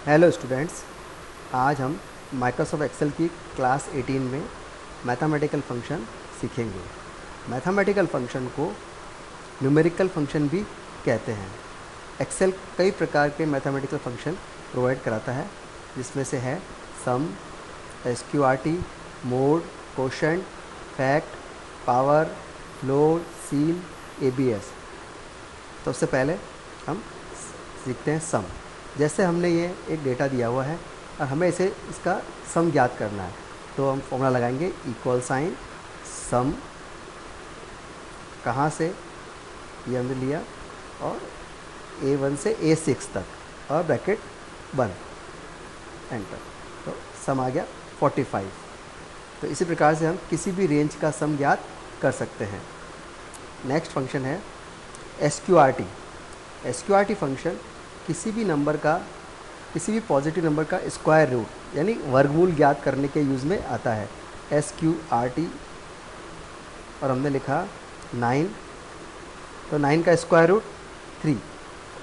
Hello students, आज हम Microsoft Excel की क्लास 18 में मैथमेटिकल फंक्शन सीखेंगे। मैथमेटिकल फंक्शन को न्यूमेरिकल फंक्शन भी कहते हैं। एक्सेल कई प्रकार के मैथमेटिकल फंक्शन प्रोवाइड कराता है, जिसमें से है sum, SQRT, mod, quotient, fact, power, float, ceil, ABS. तो उससे पहले हम सीखते हैं सम। जैसे हमने ये एक डेटा दिया हुआ है और हमें इसका सम ज्ञात करना है, तो हम फॉर्मूला लगाएंगे इक्वल साइन सम। कहाँ से ये हमने लिया, और A1 से A6 तक और ब्रैकेट बंद, एंटर। तो सम आ गया 45। तो इसी प्रकार से हम किसी भी रेंज का सम ज्ञात कर सकते हैं। नेक्स्ट फंक्शन है एसक्यूआरटी। एसक्यूआरटी फंक्शन किसी भी पॉजिटिव नंबर का स्क्वायर रूट यानी वर्गमूल ज्ञात करने के यूज़ में आता है। एसक्यूआरटी, और हमने लिखा 9, तो 9 का स्क्वायर रूट 3।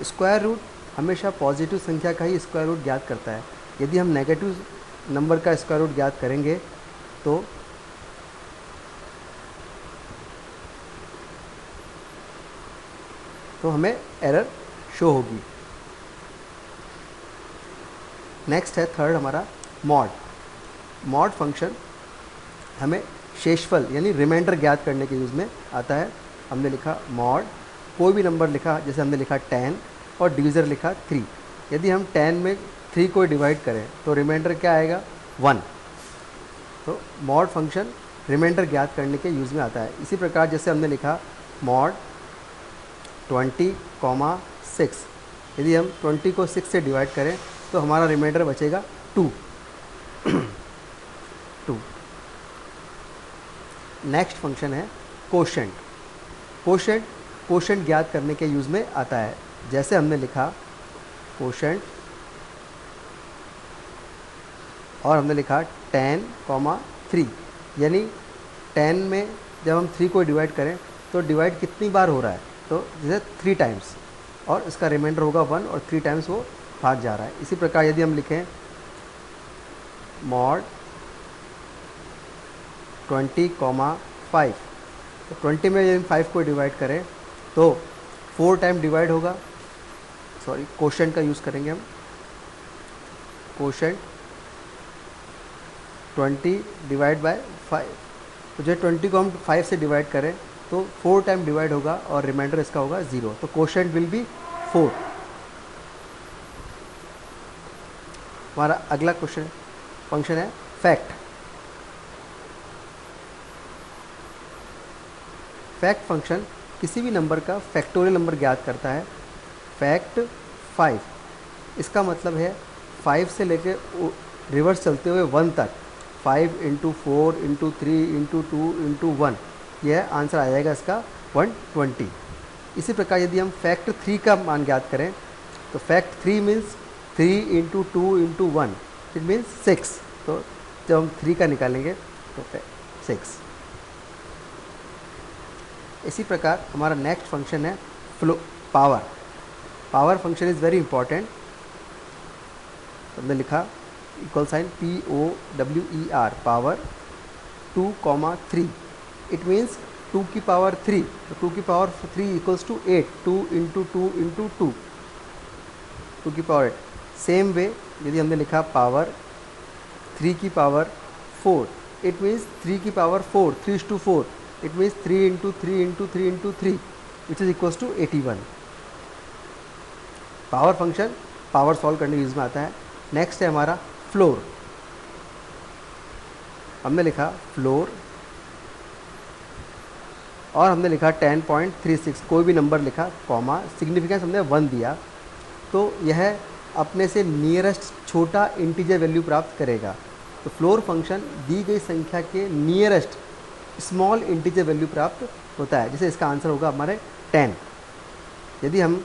स्क्वायर रूट हमेशा पॉजिटिव संख्या का ही स्क्वायर रूट ज्ञात करता है। यदि हम नेगेटिव नंबर का स्क्वायर रूट ज्ञात करेंगे तो हमें एरर शो होगी। नेक्स्ट है थर्ड हमारा मॉड। मॉड फंक्शन हमें शेषफल यानी रिमाइंडर ज्ञात करने के यूज़ में आता है। हमने लिखा मॉड, कोई भी नंबर लिखा, जैसे हमने लिखा 10 और डिवीज़र लिखा 3। यदि हम 10 में 3 को डिवाइड करें तो रिमाइंडर क्या आएगा, 1। तो मॉड फंक्शन रिमाइंडर ज्ञात करने के यूज़ में आता है। इसी प्रकार जैसे हमने लिखा मॉड 20, 6। यदि हम 20 को 6 से डिवाइड करें तो हमारा रिमाइंडर बचेगा 2। 2। नेक्स्ट फंक्शन है कोशेंट। कोशेंट ज्ञात करने के यूज़ में आता है। जैसे हमने लिखा कोशेंट, और हमने लिखा 10, 3। यानी 10 में जब हम 3 को डिवाइड करें तो डिवाइड कितनी बार हो रहा है, तो जैसे 3 टाइम्स, और इसका रिमाइंडर होगा 1, और 3 टाइम्स वो भाग जा रहा है। इसी प्रकार यदि हम लिखें मॉड 20, 5, तो 20 में यदि 5 को डिवाइड करें तो 4 टाइम डिवाइड होगा। कोशेंट का यूज़ करेंगे हम। कोशेंट 20 डिवाइड बाय 5, तो जो 20 को हम 5 से डिवाइड करें तो 4 टाइम डिवाइड होगा और रिमाइंडर इसका होगा 0। तो कोशेंट विल बी 4। हमारा अगला फंक्शन है फैक्ट। फैक्ट फंक्शन किसी भी नंबर का फैक्टोरियल नंबर ज्ञात करता है। फैक्ट 5, इसका मतलब है 5 से लेके रिवर्स चलते हुए 1 तक, 5 × 4 × 3 × 2 × 1, यह आंसर आ जाएगा इसका 120। इसी प्रकार यदि हम फैक्ट 3 का मान ज्ञात करें तो फैक्ट 3 मीन्स 3 × 2 × 1, इट मीन्स 6। तो जब हम 3 का निकालेंगे तो 6। इसी प्रकार हमारा नेक्स्ट फंक्शन है power. Power function is very important. हमने लिखा equal sign POWER, power 2, 3। It means 2 की पावर 3, तो 2 की पावर 3 इक्वल्स टू 8, 2 × 2 × 2, 2 की पावर 8। सेम वे यदि हमने लिखा पावर 3 की पावर 4, इट मीन्स 3 की power 4, 3:4, it means 3 × 3 × 3 × 3, which is equals to 81। Power function power solve करने यूज़ में आता है। नेक्स्ट है हमारा फ्लोर। हमने लिखा फ्लोर, और हमने लिखा 10.36, कोई भी नंबर लिखा, कॉमा, सिग्निफिकेंस हमने 1 दिया, तो यह अपने से नियरेस्ट छोटा इंटीजर वैल्यू प्राप्त करेगा। तो फ्लोर फंक्शन दी गई संख्या के नियरेस्ट स्मॉल इंटीजर वैल्यू प्राप्त होता है। जैसे इसका आंसर होगा हमारे 10। यदि हम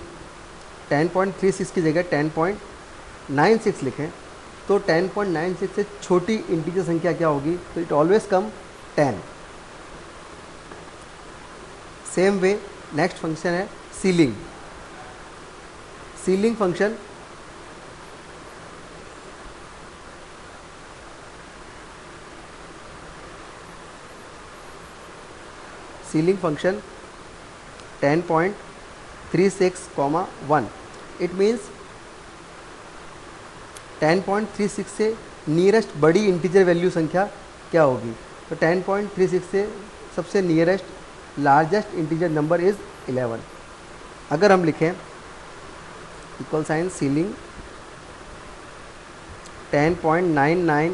10.36 की जगह 10.96 लिखें तो 10.96 से छोटी इंटीजर संख्या क्या होगी, तो it always come 10। Same way next function है ceiling. Ceiling function ceiling function 10.36, 1. It means 10.36 से नियरेस्ट बड़ी इंटीजर वैल्यू संख्या क्या होगी? तो 10.36 से सबसे nearest largest integer number is 11. अगर हम लिखें इक्वल साइन सीलिंग 10.99,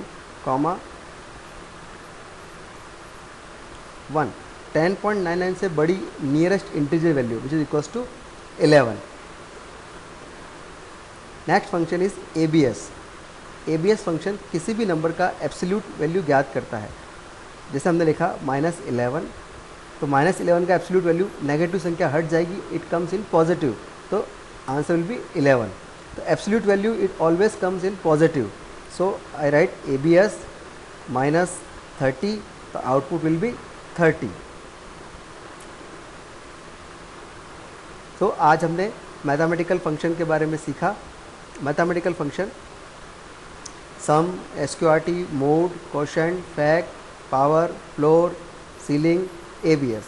1. 10.99 से बड़ी nearest integer value which is equals to 11. Next function is ABS. ABS function किसी भी नंबर का एब्सोल्यूट वैल्यू ज्ञात करता है. जैसे हमने लिखा -11, तो -11 का एब्सोल्यूट वैल्यू नेगेटिव संख्या हट जाएगी, इट कम्स इन पॉजिटिव, तो आंसर विल बी 11. तो absolute value it always comes in positive, so I right ABS -30, तो आउटपुट विल बी 30. तो आज हमने मैथमेटिकल फंक्शन के बारे में सीखा. Mathematical function sum, SQRT, mod, quotient, fact, power, floor, ceiling, ABS.